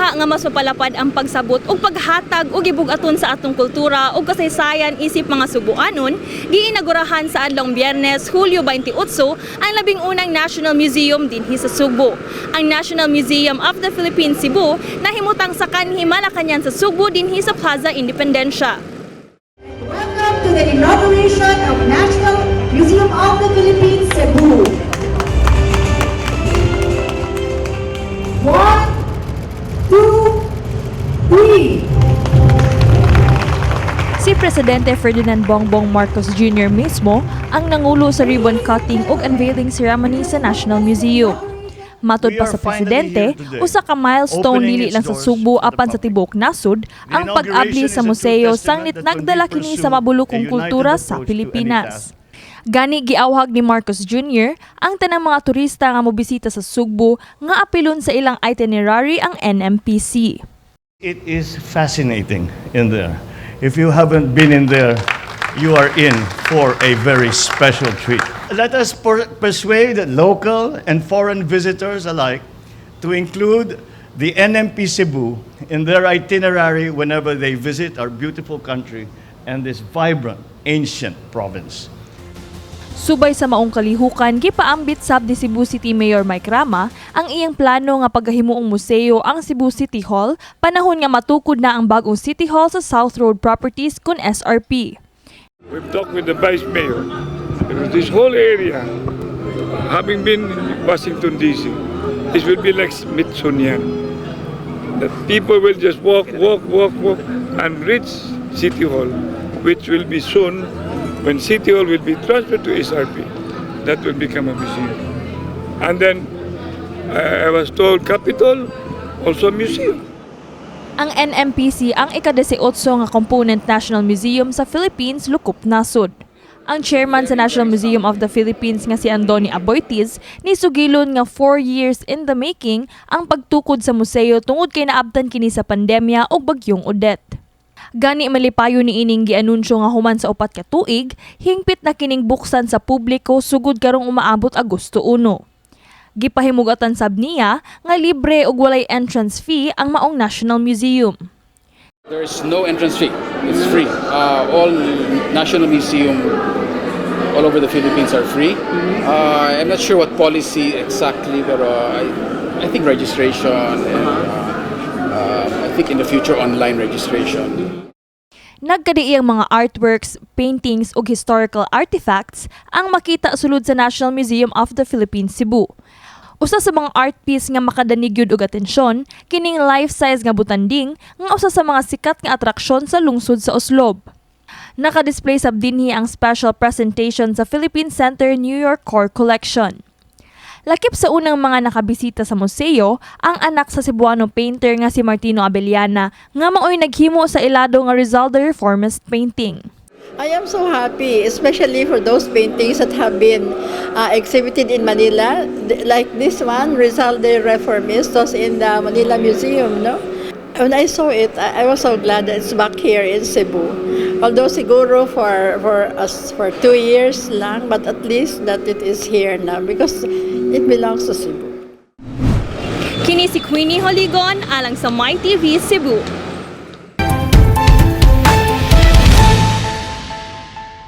Gugma nga mas mapalapad ang pagsabot ug paghatag og gibugaton sa atong kultura ug kasaysayan isip mga Cebuanon, giinagurahan sa adlong Biyernes, Hulyo 28, ang labing unang National Museum dinhi sa Cebu. Ang National Museum of the Philippines Cebu nahimutang sa kanhi Malacañang sa Cebu dinhi sa Plaza Independencia. Welcome to the inauguration of National Museum of the Philippines Cebu. 1, 2, 3. Si Presidente Ferdinand Bongbong Marcos Jr. mismo ang nangulo sa ribbon cutting ug unveiling ceremony sa National Museum. Matud pa sa Presidente, usa ka milestone dili lang sa Cebu apan sa tibuok nasod ang pag-abli sa museo sang nagdala kini sa mabulokong kultura sa Pilipinas. Gani giawhag ni Marcos Jr. ang tanang mga turista nga mobisita sa Cebu nga apilon sa ilang itinerary ang NMPC. It is fascinating in there. If you haven't been in there, you are in for a very special treat. Let us persuade local and foreign visitors alike to include the NMP Cebu in their itinerary whenever they visit our beautiful country and this vibrant, ancient province. Subay sa maong kalihukan, gipaambit sab ni Cebu City Mayor Mike Rama ang iyang plano nga paghahimuong museo ang Cebu City Hall panahon nga matukod na ang bagong City Hall sa South Road Properties kun SRP. We've talked with the Vice Mayor. This whole area, having been in Washington DC, this will be like Smithsonian. The people will just walk and reach City Hall, which will be soon. When City Hall will be transferred to SRP, that will become a museum. And then I was told Capitol, also a museum. Ang NMPC ang ika-18 nga component National Museum sa Philippines lukup nasod. Ang chairman sa National Museum of the Philippines nga si Andoni Aboitiz ni sugilon nga 4 years in the making ang pagtukod sa museo tungod kay naabtan kini sa pandemya ug bagyong Odette. Gani malipayo ni ining gianunsyo nga human sa 4 ka tuig, hingpit na kining buksan sa publiko sugod karong umaabot Agosto 1. Gipahimugatan sab niya nga libre ug walay entrance fee ang maong National Museum. There is no entrance fee. It's free. All National Museum all over the Philippines are free. I'm not sure what policy exactly, but I think registration and I think in the future online registration. Nagkadaiyang mga artworks, paintings ug historical artifacts ang makita sulod sa National Museum of the Philippines Cebu. Usa sa mga art piece nga makadanig gyud og atensyon kining life-size nga butanding nga usa sa mga sikat nga atraksyon sa lungsod sa Oslob. Naka-display sab dinhi ang special presentation sa Philippine Center New York Core Collection. Lakip sa unang mga nakabisita sa museo, ang anak sa Cebuano painter nga si Martino Abellana nga maoy naghimo sa ilado nga Rizal the Reformist painting. I am so happy, especially for those paintings that have been exhibited in Manila, like this one, Rizal the Reformist, was in the Manila Museum, no? When I saw it, I was so glad that it's back here in Cebu. Although siguro for 2 years lang, but at least that it is here now because it belongs to Cebu. Kini si Queenie Joligon alang sa My TV Cebu.